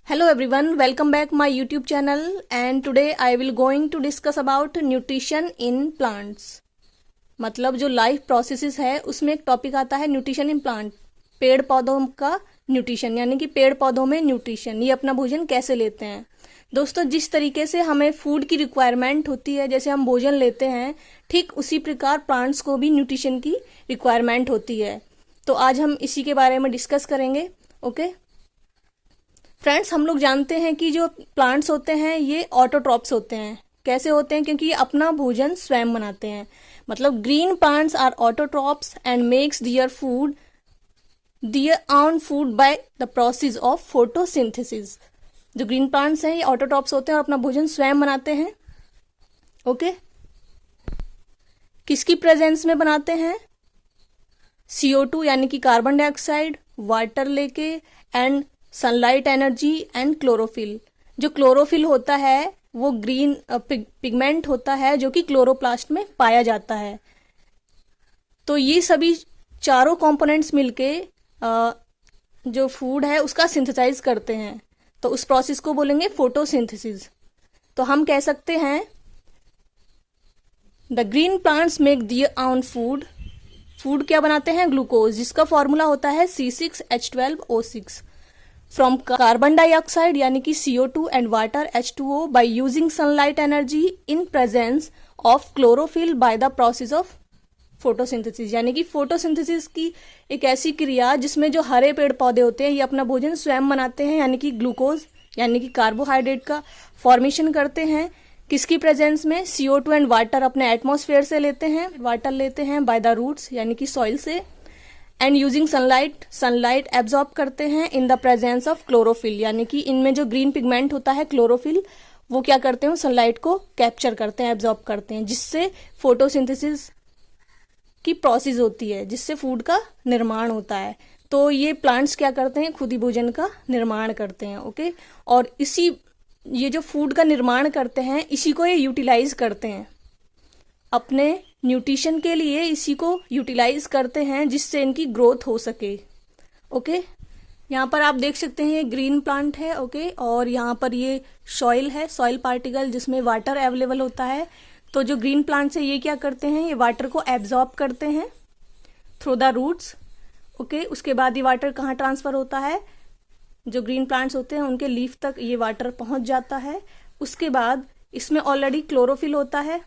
Hello everyone, welcome back my YouTube channel and today I will going to discuss about nutrition in plants। मतलब जो life processes है उसमें एक topic आता है न्यूट्रिशन इन प्लांट, पेड़ पौधों का न्यूट्रिशन, यानी कि पेड़ पौधों में न्यूट्रिशन, ये अपना भोजन कैसे लेते हैं। दोस्तों, जिस तरीके से हमें फूड की रिक्वायरमेंट होती है, जैसे हम भोजन लेते हैं, ठीक उसी प्रकार प्लांट्स को भी न्यूट्रिशन की रिक्वायरमेंट होती है। तो आज हम इसी के बारे में डिस्कस करेंगे। ओके फ्रेंड्स, हम लोग जानते हैं कि जो प्लांट्स होते हैं ये ऑटोट्रॉप्स होते हैं। कैसे होते हैं? क्योंकि ये अपना भोजन स्वयं बनाते हैं। मतलब green plants are autotrophs and makes their own food by the process of photosynthesis. जो ग्रीन प्लांट्स हैं ये ऑटोट्रॉप्स होते हैं और अपना भोजन स्वयं बनाते हैं। ओके किसकी प्रेजेंस में बनाते हैं? CO2 यानी कि कार्बन डाइऑक्साइड, वाटर लेके and sunlight energy and chlorophyll. जो क्लोरोफिल होता है वो ग्रीन पिगमेंट होता है जो कि क्लोरोप्लास्ट में पाया जाता है। तो ये सभी चारों कंपोनेंट्स मिलके जो फूड है उसका सिंथेसाइज करते हैं। तो उस प्रोसेस को बोलेंगे फोटोसिंथेसिस। तो हम कह सकते हैं the green plants make their own food. Food क्या बनाते हैं? ग्लूकोज, जिसका फॉर्मूला होता है C6H12O6 फ्रॉम कार्बन डाइऑक्साइड यानी कि CO2 and water H2O by using sunlight energy in presence of chlorophyll bye the process of photosynthesis. यानी कि फोटोसिंथेसिस की एक ऐसी क्रिया जिसमें जो हरे पेड़ पौधे होते हैं ये अपना भोजन स्वयं बनाते हैं, यानी कि ग्लूकोज यानी कि कार्बोहाइड्रेट का फॉर्मेशन करते हैं। किसकी प्रेजेंस में? CO2 एंड वाटर अपने एटमॉस्फेयर से लेते हैं, वाटर लेते हैं बाय द रूट्स यानी कि सॉइल से, एंड यूजिंग सनलाइट एब्जॉर्ब करते हैं in the presence of chlorophyll. यानी कि इनमें जो ग्रीन पिगमेंट होता है क्लोरोफिल, वो क्या करते हैं? सनलाइट को कैप्चर करते हैं, एब्जॉर्ब करते हैं, जिससे फोटोसिंथेसिस की प्रोसेस होती है, जिससे फूड का निर्माण होता है। तो ये प्लांट्स क्या करते हैं? खुद ही भोजन का निर्माण करते हैं। ओके और ये जो फूड का निर्माण करते हैं इसी को ये यूटिलाइज करते हैं अपने न्यूट्रिशन के लिए, इसी को यूटिलाइज करते हैं जिससे इनकी ग्रोथ हो सके। ओके यहाँ पर आप देख सकते हैं ये ग्रीन प्लांट है। ओके और यहाँ पर ये सॉइल है, सॉइल पार्टिकल जिसमें वाटर अवेलेबल होता है। तो जो ग्रीन प्लांट्स है ये क्या करते हैं? ये वाटर को एब्जॉर्ब करते हैं थ्रू द रूट्स। ओके उसके बाद ये वाटर कहाँ ट्रांसफर होता है? जो ग्रीन प्लांट्स होते हैं उनके लीफ तक ये वाटर पहुंच जाता है। उसके बाद इसमें ऑलरेडी क्लोरोफिल होता है।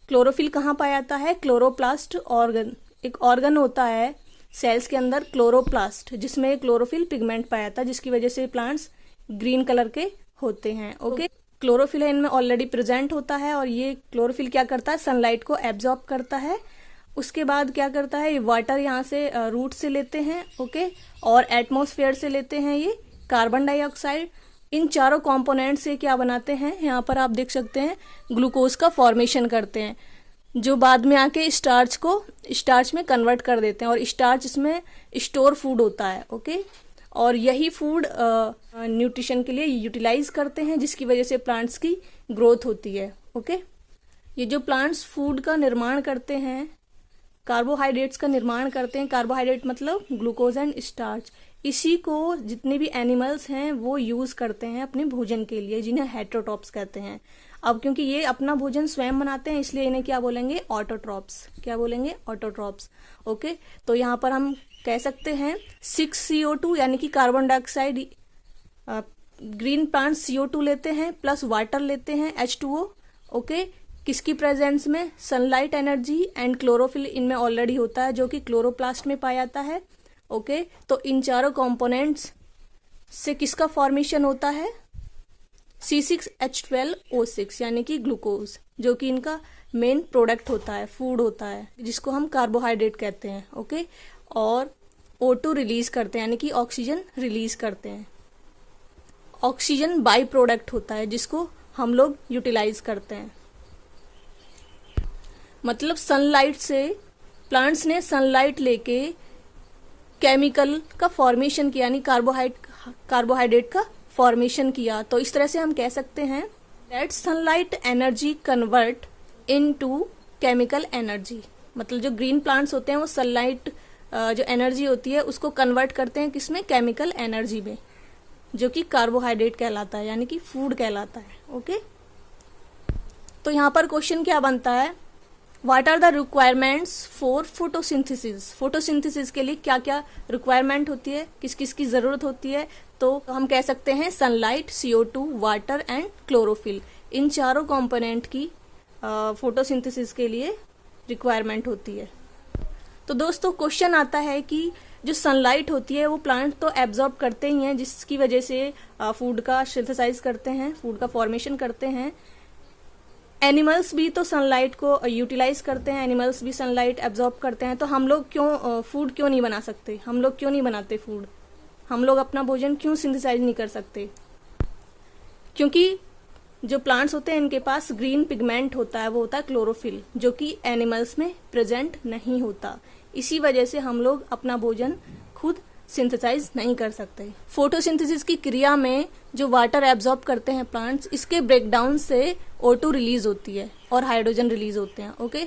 क्लोरोफिल कहाँ पाया जाता है? क्लोरोप्लास्ट ऑर्गन, एक ऑर्गन होता है सेल्स के अंदर क्लोरोप्लास्ट, जिसमें क्लोरोफिल पिगमेंट पाया जाता है, जिसकी वजह से प्लांट्स ग्रीन कलर के होते हैं। ओके क्लोरोफिल इनमें ऑलरेडी प्रेजेंट होता है और ये क्लोरोफिल क्या करता है? सनलाइट को एब्जॉर्ब करता है। उसके बाद क्या करता है? ये वाटर यहाँ से रूट से लेते हैं। ओके और एटमॉस्फेयर से लेते हैं ये कार्बन डाइऑक्साइड। इन चारों कंपोनेंट से क्या बनाते हैं? यहाँ पर आप देख सकते हैं ग्लूकोज का फॉर्मेशन करते हैं, जो बाद में आके स्टार्च में कन्वर्ट कर देते हैं और स्टार्च इसमें स्टोर फूड होता है। ओके और यही फूड न्यूट्रिशन के लिए यूटिलाइज करते हैं, जिसकी वजह से प्लांट्स की ग्रोथ होती है। ओके ये जो प्लांट्स फूड का निर्माण करते हैं, कार्बोहाइड्रेट्स का निर्माण करते हैं, कार्बोहाइड्रेट मतलब ग्लूकोज एंड स्टार्च, इसी को जितने भी एनिमल्स हैं वो यूज करते हैं अपने भोजन के लिए, जिन्हें हेटेरोट्रॉप्स कहते हैं। अब क्योंकि ये अपना भोजन स्वयं बनाते हैं इसलिए इन्हें क्या बोलेंगे? ऑटोट्रॉप्स। क्या बोलेंगे? ऑटोट्रॉप्स। ओके तो यहाँ पर हम कह सकते हैं 6CO2 यानी कि carbon dioxide, green plant CO2 लेते हैं प्लस वाटर लेते हैं H2O। ओके किसकी प्रेजेंस में? सनलाइट एनर्जी एंड क्लोरोफिल इनमें ऑलरेडी होता है जो कि क्लोरोप्लास्ट में पाया जाता है। ओके तो इन चारों कंपोनेंट्स से किसका फॉर्मेशन होता है? C6H12O6 यानी कि ग्लूकोज, जो कि इनका मेन प्रोडक्ट होता है, फूड होता है, जिसको हम कार्बोहाइड्रेट कहते हैं। ओके और O2 रिलीज करते हैं यानी कि ऑक्सीजन रिलीज करते हैं। ऑक्सीजन बाई प्रोडक्ट होता है जिसको हम लोग यूटिलाइज करते हैं। मतलब सनलाइट से प्लांट्स ने सनलाइट लेके केमिकल का फॉर्मेशन किया, यानी कार्बोहाइड्रेट का फॉर्मेशन किया। तो इस तरह से हम कह सकते हैं that sunlight energy convert into chemical energy. मतलब जो ग्रीन प्लांट्स होते हैं वो सनलाइट जो एनर्जी होती है उसको कन्वर्ट करते हैं किसमें? केमिकल एनर्जी में। जो कि कार्बोहाइड्रेट कहलाता है, यानी कि फूड कहलाता है। ओके, तो यहाँ पर क्वेश्चन क्या बनता है, what are the requirements for photosynthesis. Photosynthesis के लिए क्या क्या रिक्वायरमेंट होती है, किस किस की ज़रूरत होती है। तो हम कह सकते हैं sunlight, CO2, water and chlorophyll, इन चारों कंपोनेंट की फोटोसिंथेसिस के लिए रिक्वायरमेंट होती है। तो दोस्तों क्वेश्चन आता है कि जो सनलाइट होती है वो प्लांट तो एब्जॉर्ब करते ही हैं, जिसकी वजह से फूड का सिंथेसाइज करते हैं, फूड का फॉर्मेशन करते हैं। एनिमल्स भी तो सनलाइट को यूटिलाइज करते हैं, एनिमल्स भी सनलाइट एब्जॉर्ब करते हैं। तो हम लोग क्यों फूड क्यों नहीं बना सकते, हम लोग क्यों नहीं बनाते फूड, हम लोग अपना भोजन क्यों सिंथेसाइज नहीं कर सकते। क्योंकि जो प्लांट्स होते हैं इनके पास ग्रीन पिगमेंट होता है, वो होता है क्लोरोफिल, जो कि एनिमल्स में प्रेजेंट नहीं होता। इसी वजह से हम लोग अपना भोजन खुद सिंथेसाइज नहीं कर सकते। फोटोसिंथेसिस की क्रिया में जो वाटर एब्जॉर्ब करते हैं प्लांट्स, इसके ब्रेकडाउन से O2 रिलीज होती है और हाइड्रोजन रिलीज होते हैं। ओके,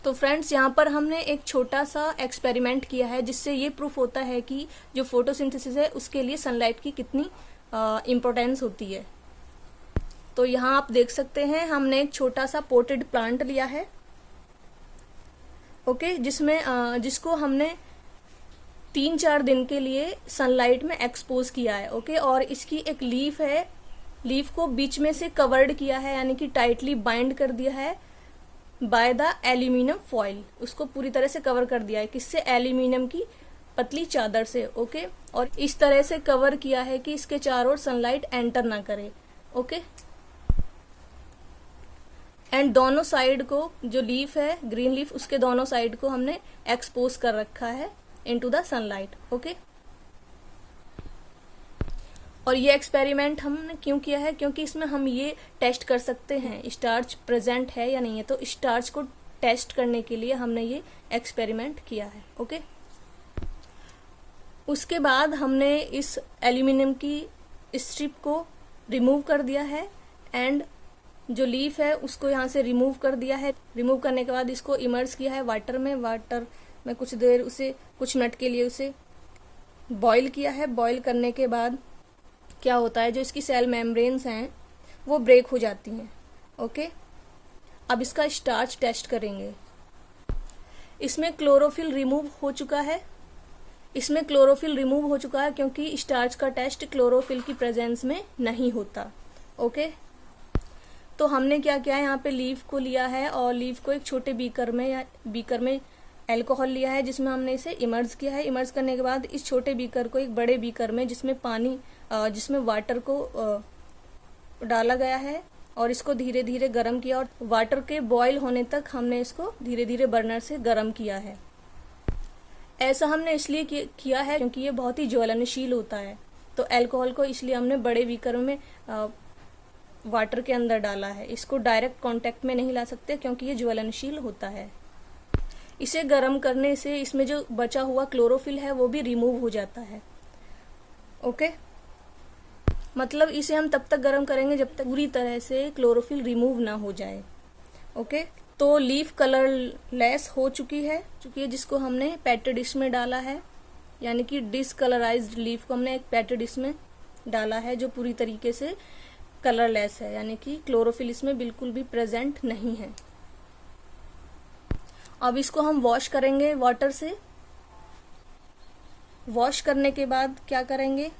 तो फ्रेंड्स यहाँ पर हमने एक छोटा सा एक्सपेरिमेंट किया है जिससे ये प्रूफ होता है कि जो फोटोसिंथेसिस है उसके लिए सनलाइट की कितनी इम्पोर्टेंस होती है। तो यहाँ आप देख सकते हैं हमने एक छोटा सा पोटेड प्लांट लिया है। ओके, जिसको हमने 3-4 दिन के लिए सनलाइट में एक्सपोज किया है। ओके, और इसकी एक लीफ है, लीफ को बीच में से कवर्ड किया है, यानी कि टाइटली बाइंड कर दिया है बाय द एल्यूमिनियम फॉइल, उसको पूरी तरह से कवर कर दिया है, किससे, एल्यूमिनियम की पतली चादर से। ओके, और इस तरह से कवर किया है कि इसके चारों ओर सनलाइट एंटर ना करे। ओके, एंड दोनों साइड को जो लीफ है, ग्रीन लीफ, उसके दोनों साइड को हमने एक्सपोज कर रखा है इनटू द सनलाइट। ओके, और ये एक्सपेरिमेंट हमने क्यों किया है, क्योंकि इसमें हम ये टेस्ट कर सकते हैं स्टार्च प्रेजेंट है या नहीं है। तो स्टार्च को टेस्ट करने के लिए हमने ये एक्सपेरिमेंट किया है। ओके, उसके बाद हमने इस एल्यूमिनियम की स्ट्रिप को रिमूव कर दिया है एंड जो लीफ है उसको यहाँ से रिमूव कर दिया है। रिमूव करने के बाद इसको इमर्स किया है वाटर में कुछ देर, उसे कुछ मिनट के लिए उसे बॉईल किया है। बॉईल करने के बाद क्या होता है, जो इसकी सेल मेम्ब्रेन्स हैं वो ब्रेक हो जाती हैं। ओके, अब इसका स्टार्च टेस्ट करेंगे। इसमें क्लोरोफिल रिमूव हो चुका है, क्योंकि स्टार्च का टेस्ट क्लोरोफिल की प्रेजेंस में नहीं होता। ओके, तो हमने क्या किया है, यहाँ पे लीफ को लिया है और लीफ को एक छोटे बीकर में अल्कोहल लिया है, जिसमें हमने इसे इमर्ज किया है। इमर्ज करने के बाद इस छोटे बीकर को एक बड़े बीकर में, जिसमें वाटर को डाला गया है, और इसको धीरे धीरे गर्म किया, और वाटर के बॉयल होने तक हमने इसको धीरे धीरे बर्नर से गर्म किया है। ऐसा हमने इसलिए किया है क्योंकि ये बहुत ही ज्वलनशील होता है। तो अल्कोहल को इसलिए हमने बड़े बीकर में वाटर के अंदर डाला है, इसको डायरेक्ट कांटेक्ट में नहीं ला सकते क्योंकि ये ज्वलनशील होता है। इसे गर्म करने से इसमें जो बचा हुआ क्लोरोफिल है वो भी रिमूव हो जाता है। ओके, मतलब इसे हम तब तक गर्म करेंगे जब तक पूरी तरह से क्लोरोफिल रिमूव ना हो जाए। ओके, तो लीफ कलरलेस हो चुकी है, जिसको हमने पेट्री डिश में डाला है, यानी कि डिसकलराइज्ड लीफ को हमने एक पेट्री डिश में डाला है जो पूरी तरीके से कलरलेस है, यानी कि क्लोरोफिल इसमें बिल्कुल भी प्रेजेंट नहीं है। अब इसको हम वॉश करेंगे वाटर से। वॉश करने के बाद क्या करेंगे,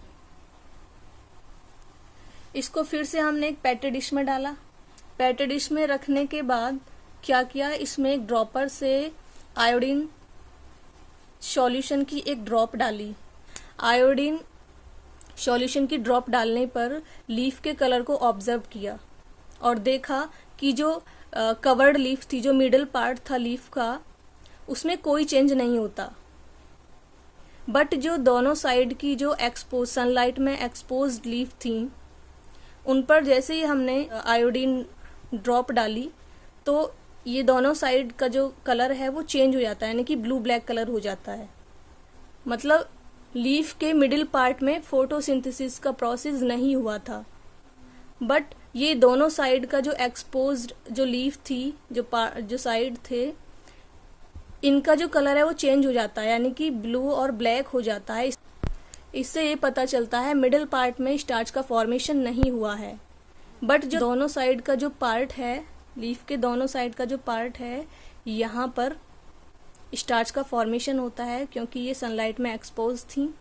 इसको फिर से हमने एक पेट्री डिश में डाला। पेट्री डिश में रखने के बाद क्या किया, इसमें एक ड्रॉपर से आयोडीन सॉल्यूशन की एक ड्रॉप डाली। आयोडीन सॉल्यूशन की ड्रॉप डालने पर लीफ के कलर को ऑब्जर्व किया और देखा कि जो कवर्ड लीफ थी, जो मिडल पार्ट था लीफ का, उसमें कोई चेंज नहीं होता। बट जो दोनों साइड की जो सनलाइट में एक्सपोज्ड लीफ थी, उन पर जैसे ही हमने आयोडीन ड्रॉप डाली तो ये दोनों साइड का जो कलर है वो चेंज हो जाता है, यानी कि ब्लू ब्लैक कलर हो जाता है। मतलब लीफ के मिडिल पार्ट में फोटोसिंथेसिस का प्रोसेस नहीं हुआ था, बट ये दोनों साइड का जो एक्सपोज्ड जो लीफ थी, जो साइड थे, इनका जो कलर है वो चेंज हो जाता है, यानी कि ब्लू और ब्लैक हो जाता है। इससे ये पता चलता है मिडिल पार्ट में स्टार्च का फॉर्मेशन नहीं हुआ है, बट जो दोनों साइड का जो पार्ट है, लीफ के दोनों साइड का जो पार्ट है, यहाँ पर स्टार्च का फॉर्मेशन होता है क्योंकि ये सनलाइट में एक्सपोज थी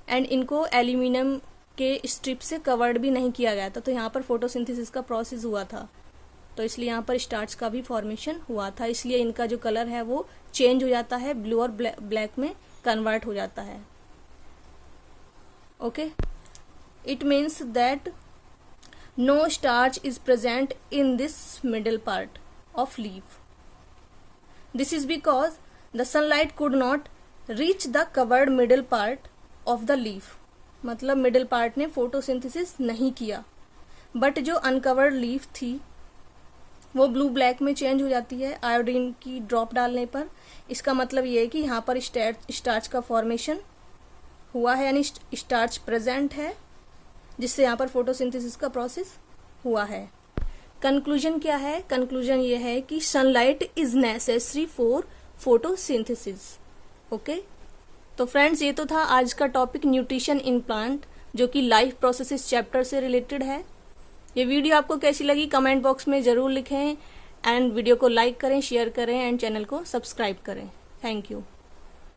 एंड इनको एल्यूमिनियम के स्ट्रिप से कवर्ड भी नहीं किया गया था, तो यहाँ पर फोटोसिंथेसिस का प्रोसेस हुआ था, तो इसलिए यहाँ पर स्टार्च का भी फॉर्मेशन हुआ था, इसलिए इनका जो कलर है वो चेंज हो जाता है, ब्लू और ब्लैक में कन्वर्ट हो जाता है। Okay, it means that no starch is present in this middle part of leaf. This is because the sunlight could not reach the covered middle part of the leaf, मतलब middle part ने photosynthesis नहीं किया, but जो uncovered leaf थी वो blue black में change हो जाती है आयोडीन की ड्रॉप डालने पर। इसका मतलब ये है कि यहाँ पर स्टार्च का फॉर्मेशन हुआ है, यानी स्टार्च प्रेजेंट है, जिससे यहाँ पर फोटोसिंथेसिस का प्रोसेस हुआ है। कंक्लूजन क्या है? कंक्लूजन ये है कि sunlight is necessary for photosynthesis. Okay, तो फ्रेंड्स ये तो था आज का टॉपिक न्यूट्रिशन इन प्लांट, जो कि लाइफ प्रोसेसेस चैप्टर से रिलेटेड है। ये वीडियो आपको कैसी लगी कमेंट बॉक्स में ज़रूर लिखें एंड वीडियो को लाइक करें, शेयर करें एंड चैनल को सब्सक्राइब करें। Thank you.